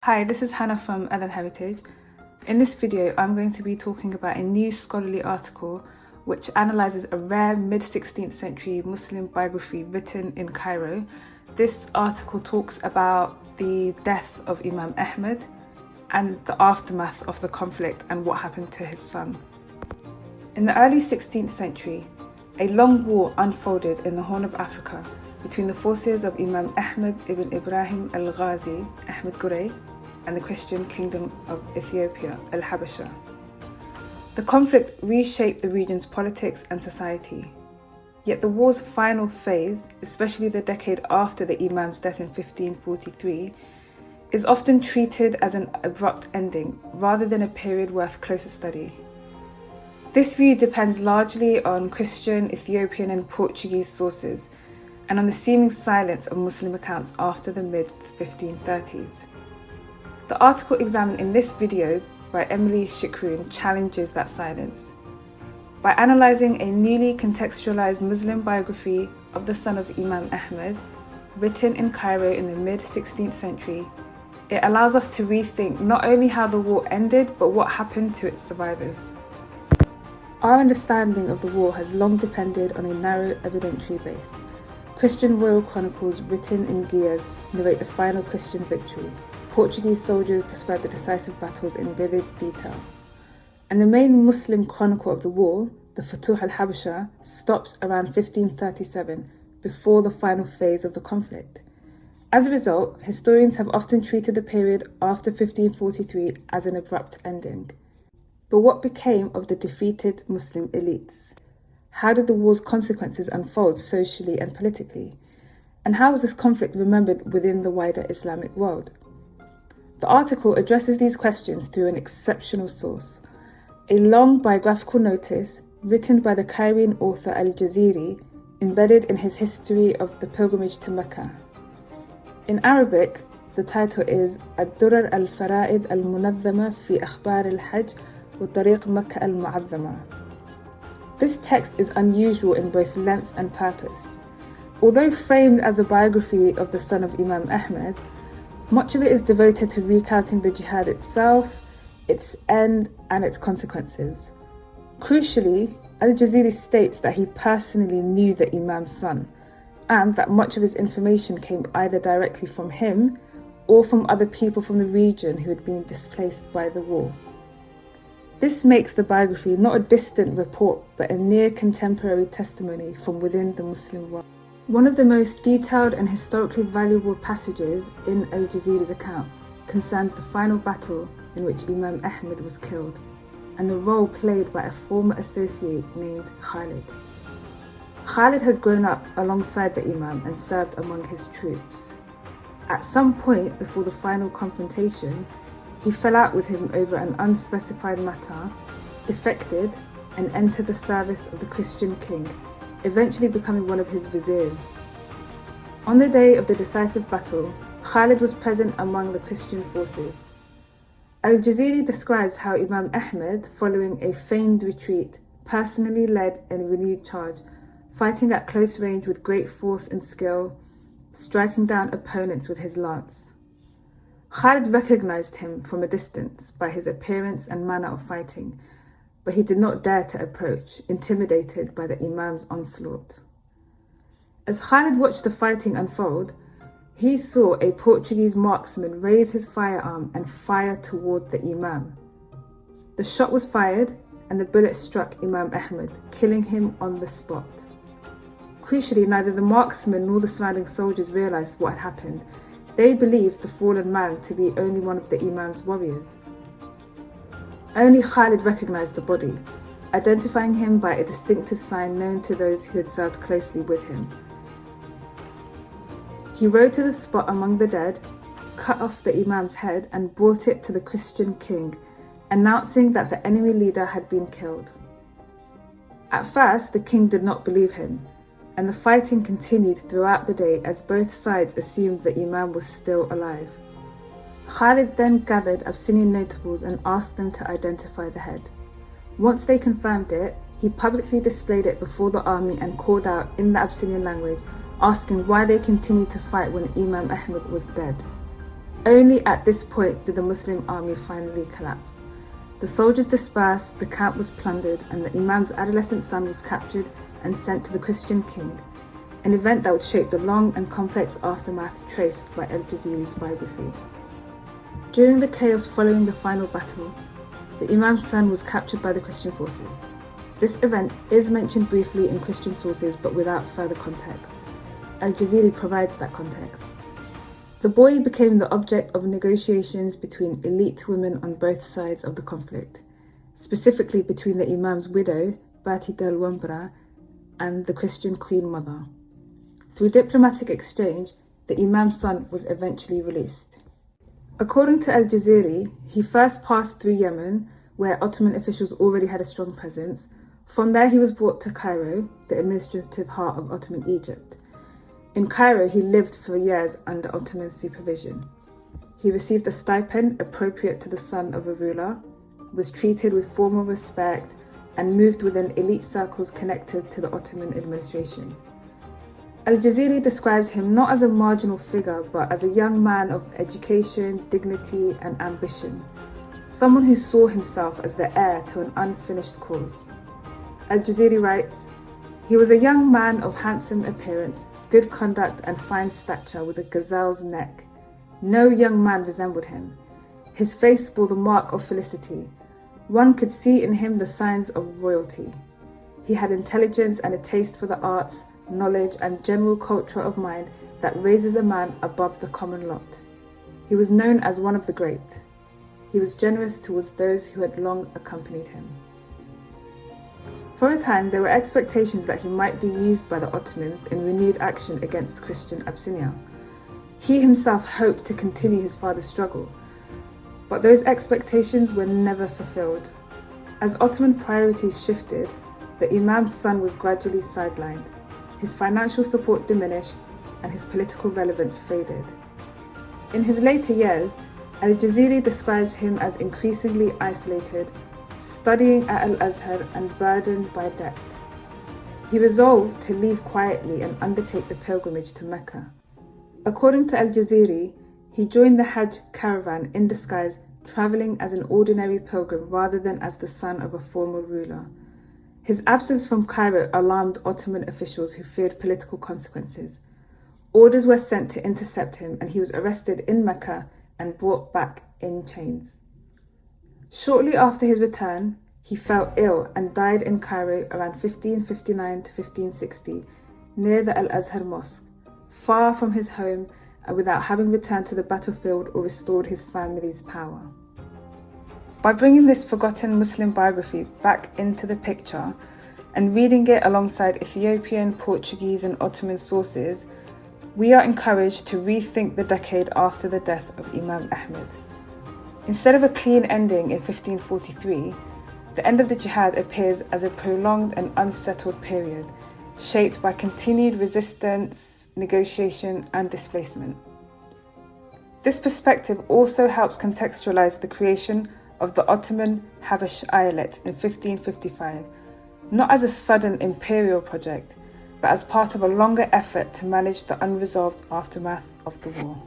Hi, this is Hannah from Adal Heritage. In this video, I'm going to be talking about a new scholarly article which analyses a rare mid-16th century Muslim biography written in Cairo. This article talks about the death of Imam Ahmad and the aftermath of the conflict and what happened to his son. In the early 16th century, a long war unfolded in the Horn of Africa between the forces of Imam Ahmad ibn Ibrahim al-Ghazī, Ahmed Gurey, and the Christian kingdom of Ethiopia, al-Habasha. The conflict reshaped the region's politics and society. Yet the war's final phase, especially the decade after the Imam's death in 1543, is often treated as an abrupt ending rather than a period worth closer study. This view depends largely on Christian, Ethiopian and Portuguese sources and on the seeming silence of Muslim accounts after the mid-1530s. The article examined in this video by Amélie Chekroun challenges that silence. By analysing a newly contextualised Muslim biography of the son of Imam Ahmad, written in Cairo in the mid-16th century, it allows us to rethink not only how the war ended, but what happened to its survivors. Our understanding of the war has long depended on a narrow evidentiary base. Christian royal chronicles written in gears narrate the final Christian victory. Portuguese soldiers describe the decisive battles in vivid detail. And the main Muslim chronicle of the war, the Futuh al-Habasha, stops around 1537, before the final phase of the conflict. As a result, historians have often treated the period after 1543 as an abrupt ending. But what became of the defeated Muslim elites? How did the war's consequences unfold socially and politically? And how was this conflict remembered within the wider Islamic world? The article addresses these questions through an exceptional source, a long biographical notice written by the Cairoan author al-Jaziri, embedded in his history of the pilgrimage to Mecca. In Arabic, the title is الدرر الفرائد المنظمة في أخبار الحج وطريق مكة المعظمة. This text is unusual in both length and purpose. Although framed as a biography of the son of Imam Ahmad, much of it is devoted to recounting the jihad itself, its end, and its consequences. Crucially, al-Jaziri states that he personally knew the Imam's son, and that much of his information came either directly from him or from other people from the region who had been displaced by the war. This makes the biography not a distant report, but a near contemporary testimony from within the Muslim world. One of the most detailed and historically valuable passages in al-Jaziri's account concerns the final battle in which Imam Ahmad was killed, and the role played by a former associate named Khalid. Khalid had grown up alongside the Imam and served among his troops. At some point before the final confrontation, he fell out with him over an unspecified matter, defected, and entered the service of the Christian king, eventually becoming one of his viziers. On the day of the decisive battle, Khalid was present among the Christian forces. Al-Jaziri describes how Imam Ahmad, following a feigned retreat, personally led a renewed charge, fighting at close range with great force and skill, striking down opponents with his lance. Khalid recognized him from a distance by his appearance and manner of fighting, but he did not dare to approach, intimidated by the Imam's onslaught. As Khalid watched the fighting unfold, he saw a Portuguese marksman raise his firearm and fire toward the Imam. The shot was fired and the bullet struck Imam Ahmad, killing him on the spot. Crucially, neither the marksman nor the surrounding soldiers realized what had happened. They believed the fallen man to be only one of the Imam's warriors. Only Khalid recognized the body, identifying him by a distinctive sign known to those who had served closely with him. He rode to the spot among the dead, cut off the Imam's head and brought it to the Christian king, announcing that the enemy leader had been killed. At first, the king did not believe him, and the fighting continued throughout the day as both sides assumed the Imam was still alive. Khalid then gathered Abyssinian notables and asked them to identify the head. Once they confirmed it, he publicly displayed it before the army and called out in the Abyssinian language, asking why they continued to fight when Imam Ahmad was dead. Only at this point did the Muslim army finally collapse. The soldiers dispersed, the camp was plundered, and the Imam's adolescent son was captured and sent to the Christian king, an event that would shape the long and complex aftermath traced by al-Jaziri's biography. During the chaos following the final battle, the Imam's son was captured by the Christian forces. This event is mentioned briefly in Christian sources but without further context. Al-Jaziri provides that context. The boy became the object of negotiations between elite women on both sides of the conflict, specifically between the Imam's widow, Bati al-Wambra, and the Christian Queen Mother. Through diplomatic exchange, the Imam's son was eventually released. According to al-Jaziri, he first passed through Yemen, where Ottoman officials already had a strong presence. From there he was brought to Cairo, the administrative heart of Ottoman Egypt. In Cairo, he lived for years under Ottoman supervision. He received a stipend appropriate to the son of a ruler, was treated with formal respect, and moved within elite circles connected to the Ottoman administration. Al-Jaziri describes him not as a marginal figure, but as a young man of education, dignity, and ambition, someone who saw himself as the heir to an unfinished cause. Al-Jaziri writes, "He was a young man of handsome appearance, good conduct, and fine stature, with a gazelle's neck. No young man resembled him. His face bore the mark of felicity. One could see in him the signs of royalty. He had intelligence and a taste for the arts, knowledge, and general culture of mind that raises a man above the common lot. He was known as one of the great. He was generous towards those who had long accompanied him." For a time, there were expectations that he might be used by the Ottomans in renewed action against Christian Abyssinia. He himself hoped to continue his father's struggle, but those expectations were never fulfilled. As Ottoman priorities shifted, the Imam's son was gradually sidelined. His financial support diminished, and his political relevance faded. In his later years, al-Jaziri describes him as increasingly isolated, studying at al-Azhar and burdened by debt. He resolved to leave quietly and undertake the pilgrimage to Mecca. According to al-Jaziri, he joined the Hajj caravan in disguise, travelling as an ordinary pilgrim rather than as the son of a former ruler. His absence from Cairo alarmed Ottoman officials who feared political consequences. Orders were sent to intercept him, and he was arrested in Mecca and brought back in chains. Shortly after his return, he fell ill and died in Cairo around 1559 to 1560, near the Al-Azhar Mosque, far from his home and without having returned to the battlefield or restored his family's power. By bringing this forgotten Muslim biography back into the picture and reading it alongside Ethiopian, Portuguese, and Ottoman sources, we are encouraged to rethink the decade after the death of Imam Ahmad. Instead of a clean ending in 1543, the end of the jihad appears as a prolonged and unsettled period, shaped by continued resistance, negotiation, and displacement. This perspective also helps contextualize the creation of the Ottoman Habash Eyalet in 1555, not as a sudden imperial project, but as part of a longer effort to manage the unresolved aftermath of the war.